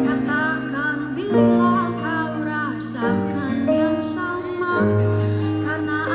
Katakan bila kau rasakan yang sama, karena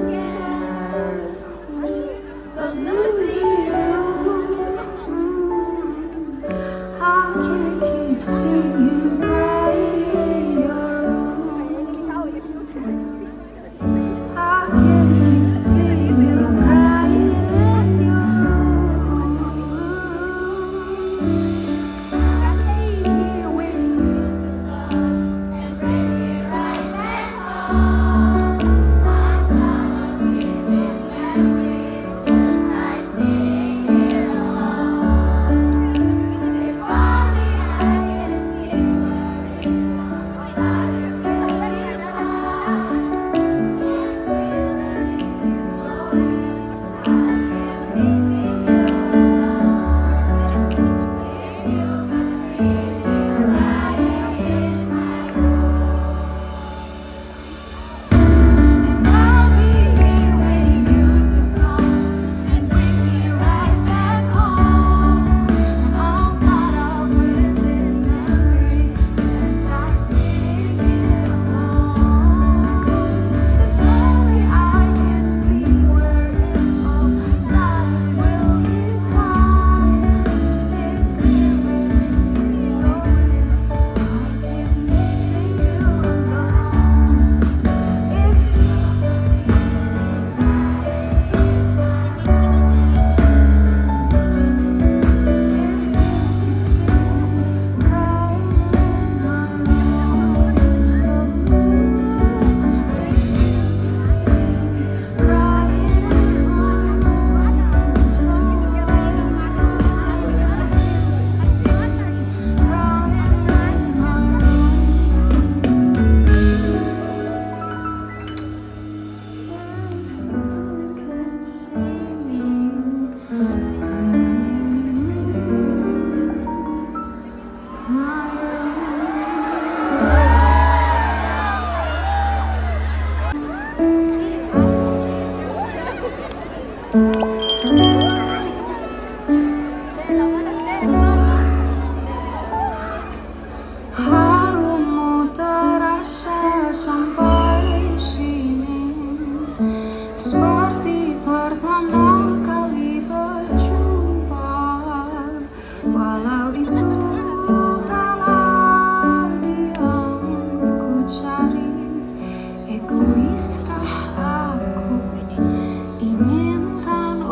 scared of losing you. I can't keep seeing you crying in your room. I can't keep seeing you crying in your room. Here with you and bring me right back home. I'm gonna keep these memories just like sitting here alone. If only I could see where it all started going wrong. It's clear this is growing. I can't face it alone. If you could see me crying in my room, and I'll be here waiting you to come and bring me right back home. I'm caught up with these memories just by sitting here alone. If only I could see where it all started, we'll be fine. It's clear where this is going. I keep missing you alone. If you could see me crying in my room, if you could see me crying in my room, if you could see me crying in my Harummu terasa sampai sini, seperti pertama kali berjumpa. Walau itu tak lagi yang ku cari, egoiskah aku inginkan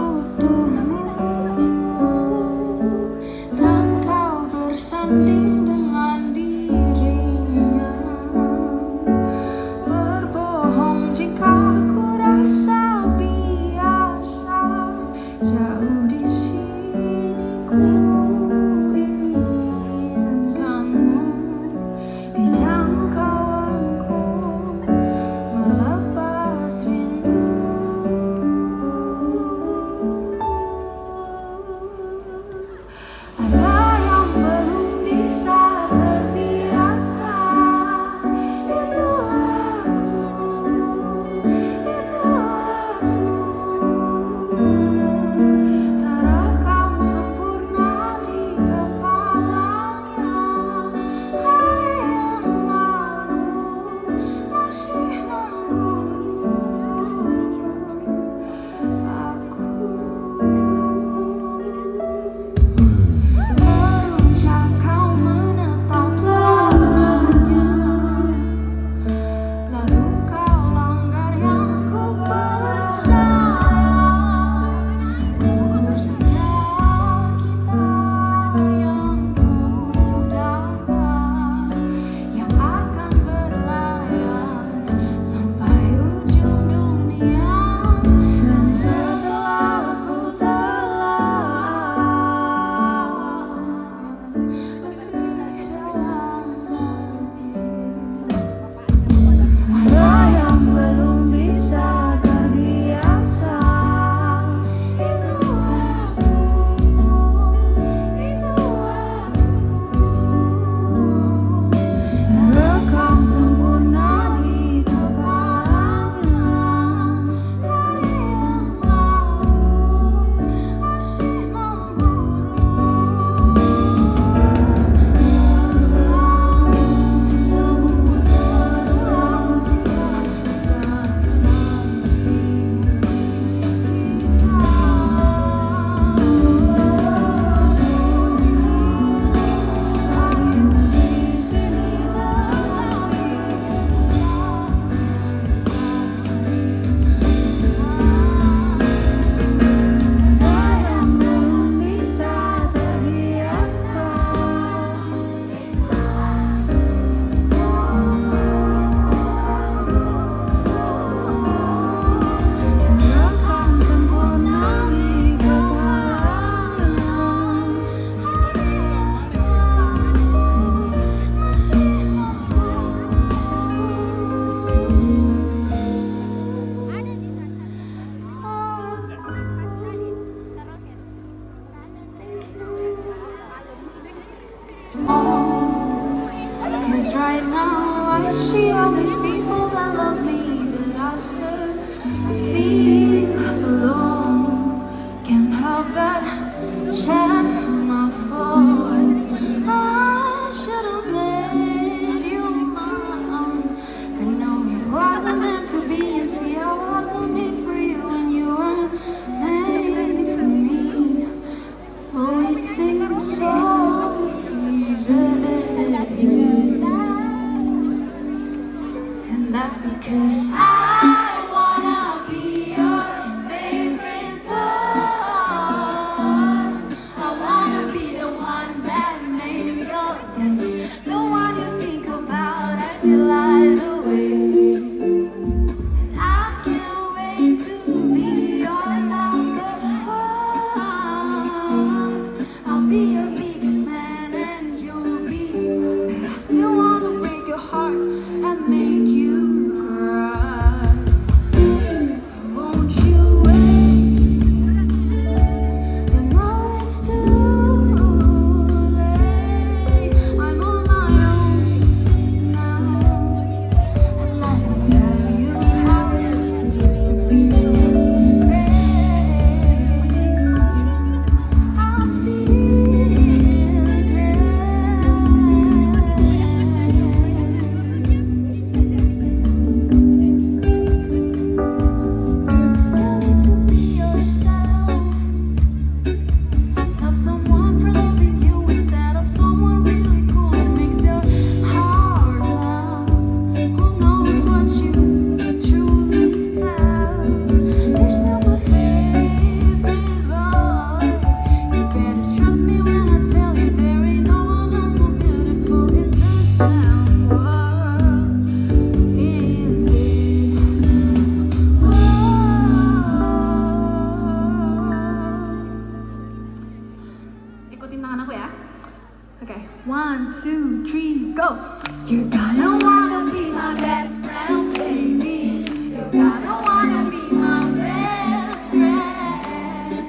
three, go. You're gonna wanna be my best friend, baby. You're gonna wanna be my best friend.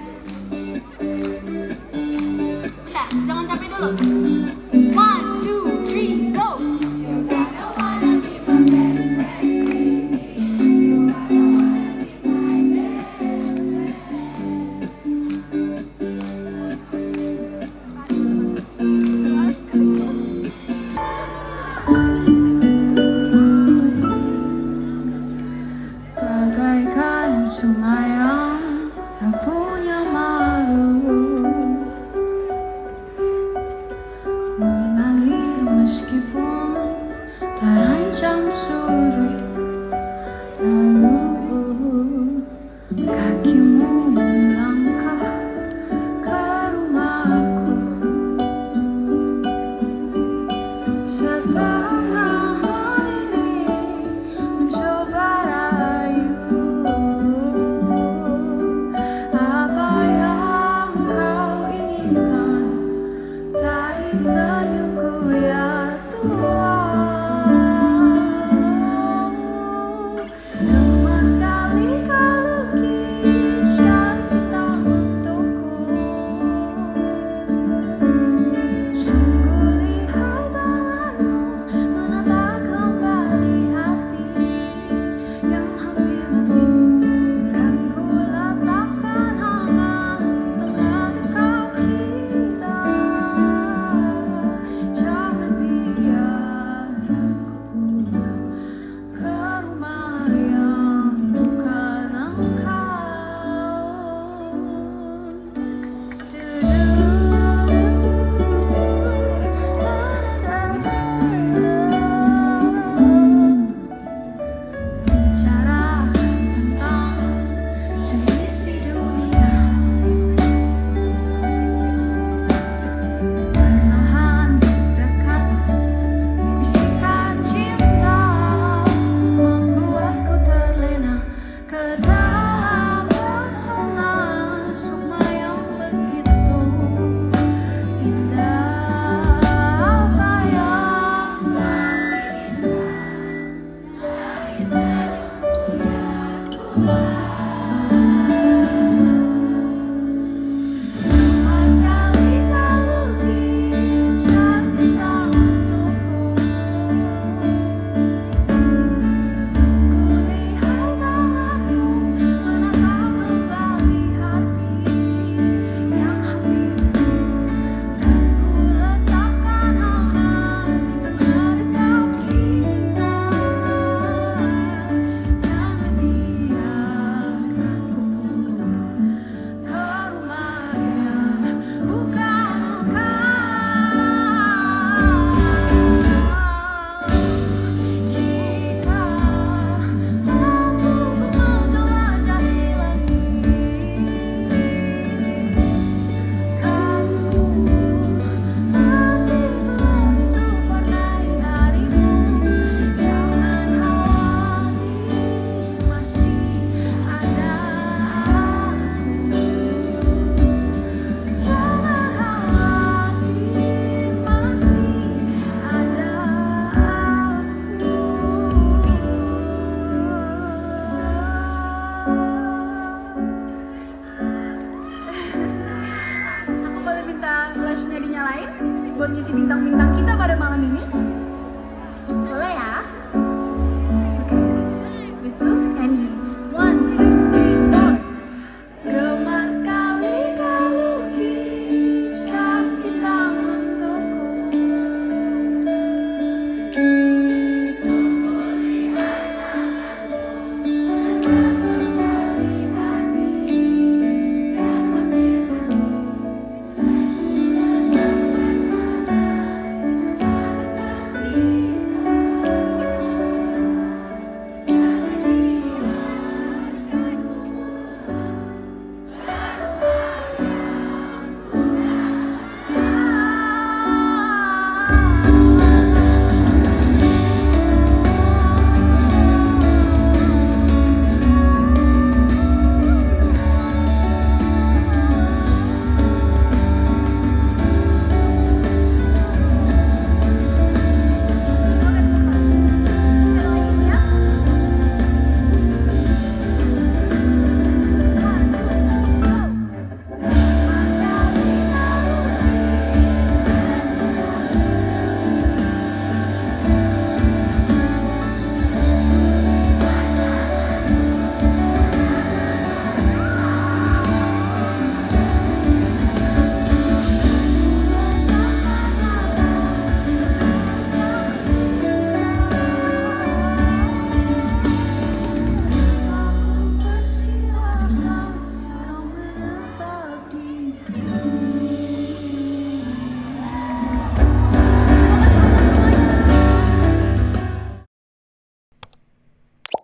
Nah, jangan capek dulu. One, two, three, go. You're gonna wanna be my best friend, baby. You're gonna wanna be my best Bagaikan sungai yang tak punya malu, mengalir meskipun terancam surut. Lalu kakimu melangkah ke rumahku, setengah melirik mencoba rayu apa yang kau inginkan dari senyumku ya Tuhan. Teman sekali kau lukis dan bintang untukku. Sungguh lihai tanganmu menata kembali hati yang hampir mati. Kan ku letakkan hangat di tengah dekap kita. Jangan biarkan ku pulang ke rumah yang bukan engkau. Bicara tentang seisi dunia, perlahan dekat, bisikan cinta membuatku terlena ke dalam pesona sukma yang begitu indah. Apa yang paling indah Teman sekali kau lukis dan bintang untukku. Sungguh lihai tanganmu menata kembali hati yang hampir mati. Kan ku letakkan hangat di tengah dekap kita. Jangan biarkan ku pulang ke rumah yang bukan engkau. Jika mampu ku menjelajahi langit, kan ku mati begitu warnai harimu. Jangan khawatir, masih ada aku. Jangan khawatir, masih ada aku. Boleh minta flashnya dinyalain buat ngisi bintang-bintang kita pada malam ini?